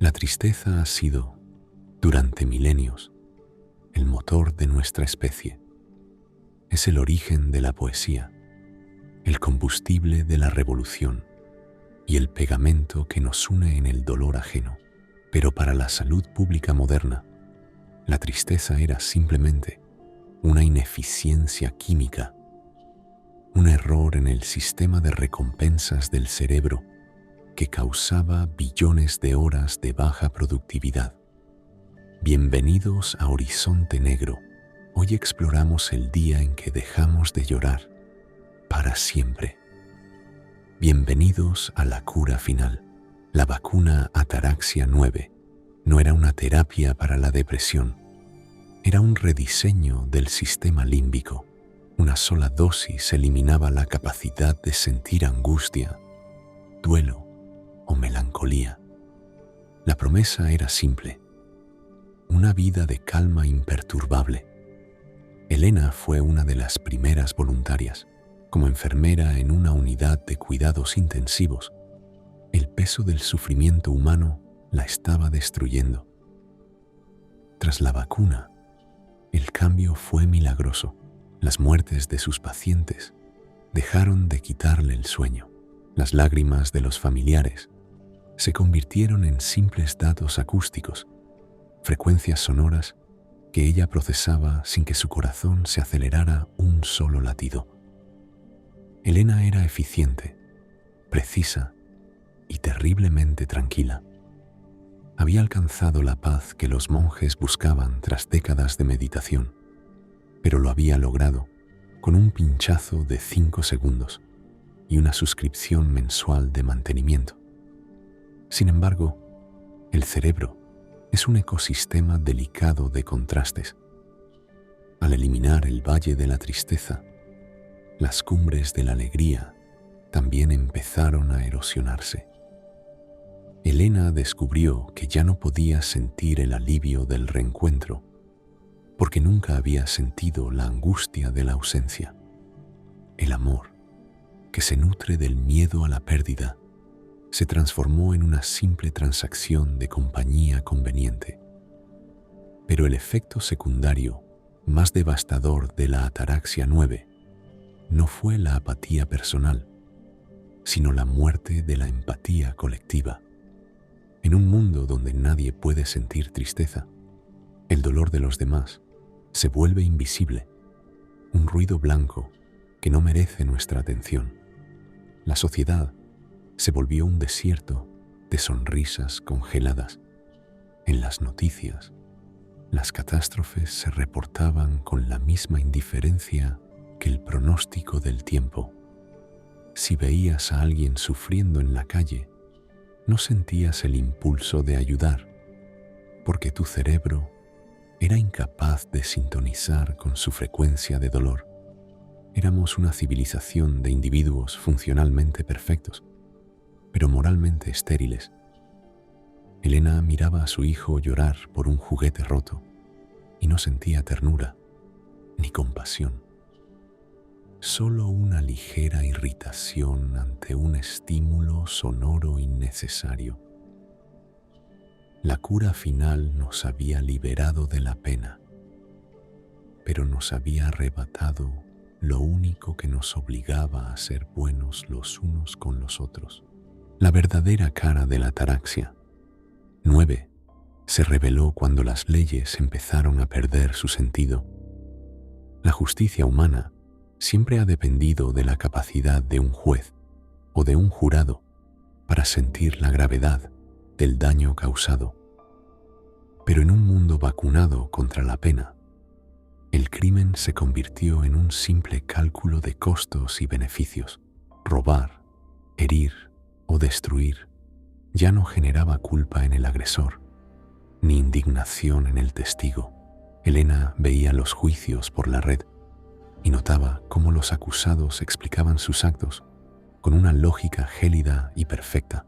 La tristeza ha sido, durante milenios, el motor de nuestra especie. Es el origen de la poesía, el combustible de la revolución y el pegamento que nos une en el dolor ajeno. Pero para la salud pública moderna, la tristeza era simplemente una ineficiencia química, un error en el sistema de recompensas del cerebro que causaba billones de horas de baja productividad. Bienvenidos a Horizonte Negro. Hoy exploramos el día en que dejamos de llorar para siempre. Bienvenidos a la cura final. La vacuna Ataraxia 9 no era una terapia para la depresión, era un rediseño del sistema límbico. Una sola dosis eliminaba la capacidad de sentir angustia, duelo o melancolía. La promesa era simple: una vida de calma imperturbable. Elena fue una de las primeras voluntarias. Como enfermera en una unidad de cuidados intensivos, el peso del sufrimiento humano la estaba destruyendo. Tras la vacuna, el cambio fue milagroso. Las muertes de sus pacientes dejaron de quitarle el sueño. Las lágrimas de los familiares se convirtieron en simples datos acústicos, frecuencias sonoras que ella procesaba sin que su corazón se acelerara un solo latido. Elena era eficiente, precisa y terriblemente tranquila. Había alcanzado la paz que los monjes buscaban tras décadas de meditación, pero lo había logrado con un pinchazo de 5 segundos y una suscripción mensual de mantenimiento. Sin embargo, el cerebro es un ecosistema delicado de contrastes. Al eliminar el valle de la tristeza, las cumbres de la alegría también empezaron a erosionarse. Elena descubrió que ya no podía sentir el alivio del reencuentro, porque nunca había sentido la angustia de la ausencia. El amor, que se nutre del miedo a la pérdida, se transformó en una simple transacción de compañía conveniente. Pero el efecto secundario más devastador de la Ataraxia 9 no fue la apatía personal, sino la muerte de la empatía colectiva. En un mundo donde nadie puede sentir tristeza, el dolor de los demás se vuelve invisible, un ruido blanco que no merece nuestra atención. La sociedad se volvió un desierto de sonrisas congeladas. En las noticias, las catástrofes se reportaban con la misma indiferencia que el pronóstico del tiempo. Si veías a alguien sufriendo en la calle, no sentías el impulso de ayudar, porque tu cerebro era incapaz de sintonizar con su frecuencia de dolor. Éramos una civilización de individuos funcionalmente perfectos, pero moralmente estériles. Elena miraba a su hijo llorar por un juguete roto y no sentía ternura ni compasión. Solo una ligera irritación ante un estímulo sonoro innecesario. La cura final nos había liberado de la pena, pero nos había arrebatado lo único que nos obligaba a ser buenos los unos con los otros. La verdadera cara de la Ataraxia 9 se reveló cuando las leyes empezaron a perder su sentido. La justicia humana siempre ha dependido de la capacidad de un juez o de un jurado para sentir la gravedad del daño causado. Pero en un mundo vacunado contra la pena, el crimen se convirtió en un simple cálculo de costos y beneficios. Robar, herir o destruir ya no generaba culpa en el agresor, ni indignación en el testigo. Elena veía los juicios por la red y notaba cómo los acusados explicaban sus actos con una lógica gélida y perfecta.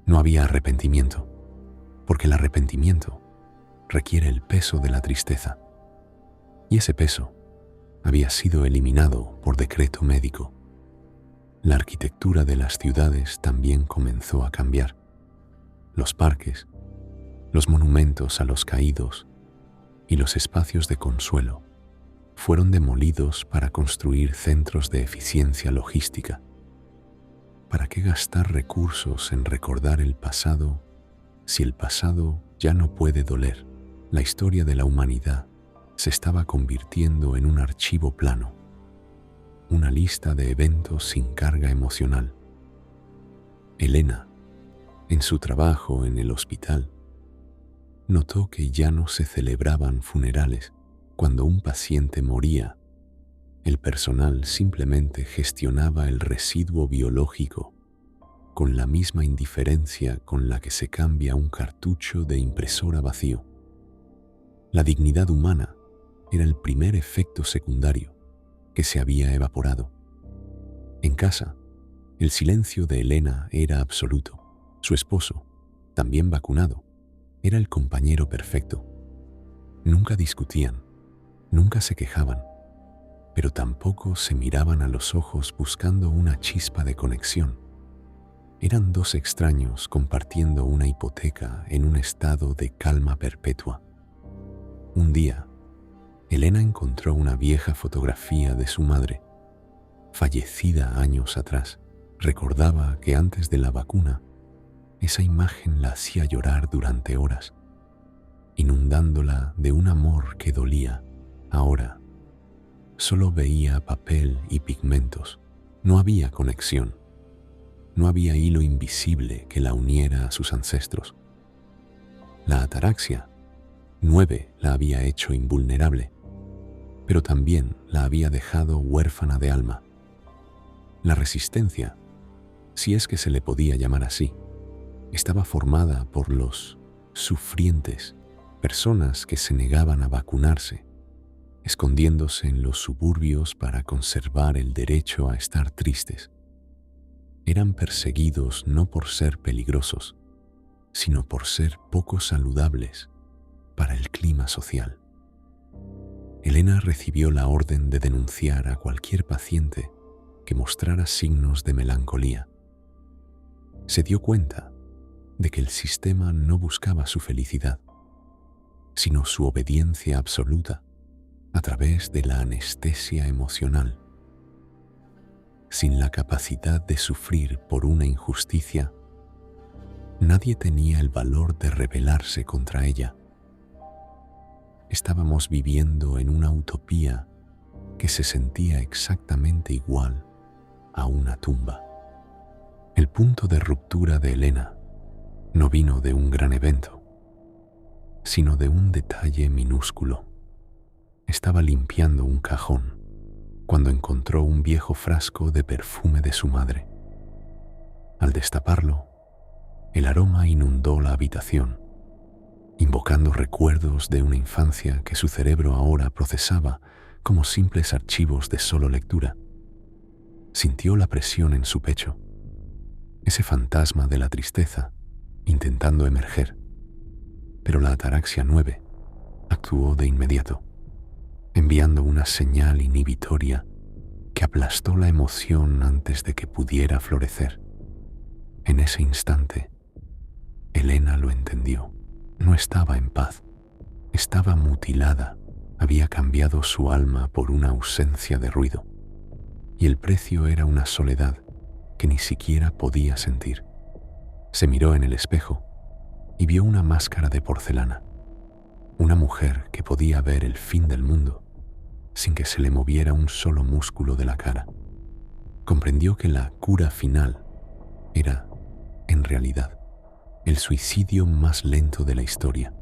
No había arrepentimiento, porque el arrepentimiento requiere el peso de la tristeza, y ese peso había sido eliminado por decreto médico. La arquitectura de las ciudades también comenzó a cambiar. los parques, los monumentos a los caídos y los espacios de consuelo fueron demolidos para construir centros de eficiencia logística. ¿Para qué gastar recursos en recordar el pasado si el pasado ya no puede doler? La historia de la humanidad se estaba convirtiendo en un archivo plano, una lista de eventos sin carga emocional. Elena, en su trabajo en el hospital, notó que ya no se celebraban funerales cuando un paciente moría. El personal simplemente gestionaba el residuo biológico con la misma indiferencia con la que se cambia un cartucho de impresora vacío. La dignidad humana era el primer efecto secundario que se había evaporado. En casa, el silencio de Elena era absoluto. Su esposo, también vacunado, era el compañero perfecto. Nunca discutían, nunca se quejaban, pero tampoco se miraban a los ojos buscando una chispa de conexión. Eran dos extraños compartiendo una hipoteca en un estado de calma perpetua. Un día, Elena encontró una vieja fotografía de su madre, fallecida años atrás. Recordaba que antes de la vacuna, esa imagen la hacía llorar durante horas, inundándola de un amor que dolía. Ahora, solo veía papel y pigmentos. No había conexión. No había hilo invisible que la uniera a sus ancestros. La ataraxia 9 la había hecho invulnerable, pero también la había dejado huérfana de alma. La resistencia, si es que se le podía llamar así, estaba formada por los sufrientes, personas que se negaban a vacunarse, escondiéndose en los suburbios para conservar el derecho a estar tristes. Eran perseguidos no por ser peligrosos, sino por ser poco saludables para el clima social. Elena recibió la orden de denunciar a cualquier paciente que mostrara signos de melancolía. Se dio cuenta de que el sistema no buscaba su felicidad, sino su obediencia absoluta a través de la anestesia emocional. Sin la capacidad de sufrir por una injusticia, nadie tenía el valor de rebelarse contra ella. Estábamos viviendo en una utopía que se sentía exactamente igual a una tumba. El punto de ruptura de Elena no vino de un gran evento, sino de un detalle minúsculo. Estaba limpiando un cajón cuando encontró un viejo frasco de perfume de su madre. Al destaparlo, el aroma inundó la habitación, invocando recuerdos de una infancia que su cerebro ahora procesaba como simples archivos de solo lectura. Sintió la presión en su pecho, ese fantasma de la tristeza intentando emerger, pero la ataraxia 9 actuó de inmediato, enviando una señal inhibitoria que aplastó la emoción antes de que pudiera florecer. En ese instante, Elena lo entendió. No estaba en paz, estaba mutilada, había cambiado su alma por una ausencia de ruido, y el precio era una soledad que ni siquiera podía sentir. Se miró en el espejo y vio una máscara de porcelana, una mujer que podía ver el fin del mundo sin que se le moviera un solo músculo de la cara. Comprendió que la cura final era, en realidad, el suicidio más lento de la historia.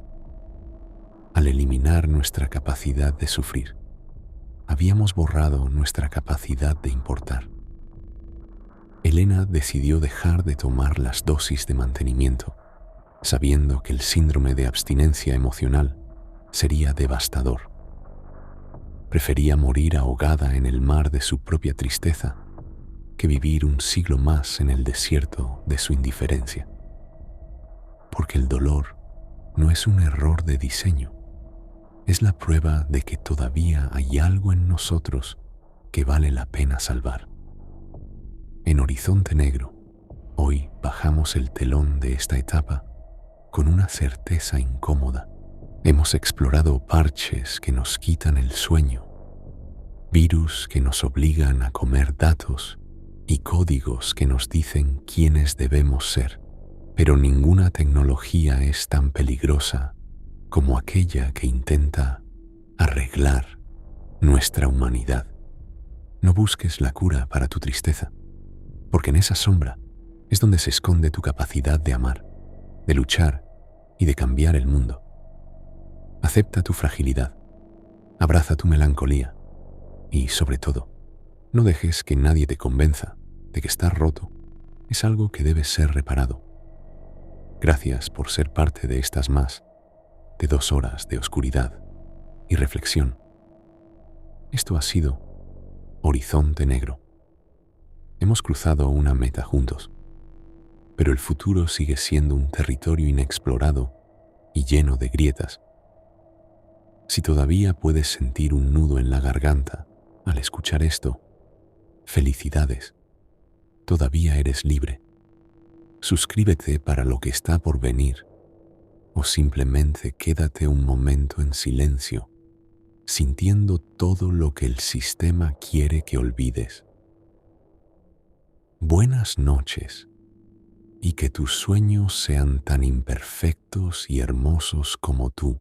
Al eliminar nuestra capacidad de sufrir, habíamos borrado nuestra capacidad de importar. Elena decidió dejar de tomar las dosis de mantenimiento, sabiendo que el síndrome de abstinencia emocional sería devastador. Prefería morir ahogada en el mar de su propia tristeza que vivir un siglo más en el desierto de su indiferencia. Porque el dolor no es un error de diseño, es la prueba de que todavía hay algo en nosotros que vale la pena salvar. En Horizonte Negro, hoy bajamos el telón de esta etapa una certeza incómoda. Hemos explorado parches que nos quitan el sueño, virus que nos obligan a comer datos y códigos que nos dicen quiénes debemos ser. Pero ninguna tecnología es tan peligrosa como aquella que intenta arreglar nuestra humanidad. No busques la cura para tu tristeza, porque en esa sombra es donde se esconde tu capacidad de amar, de luchar y de cambiar el mundo. Acepta tu fragilidad, abraza tu melancolía y, sobre todo, no dejes que nadie te convenza de que estar roto es algo que debe ser reparado. Gracias por ser parte de estas más de 2 horas de oscuridad y reflexión. Esto ha sido Horizonte Negro. Hemos cruzado una meta juntos, pero el futuro sigue siendo un territorio inexplorado y lleno de grietas. Si todavía puedes sentir un nudo en la garganta al escuchar esto, felicidades, todavía eres libre. Suscríbete para lo que está por venir o simplemente quédate un momento en silencio, sintiendo todo lo que el sistema quiere que olvides. Buenas noches y que tus sueños sean tan imperfectos y hermosos como tú.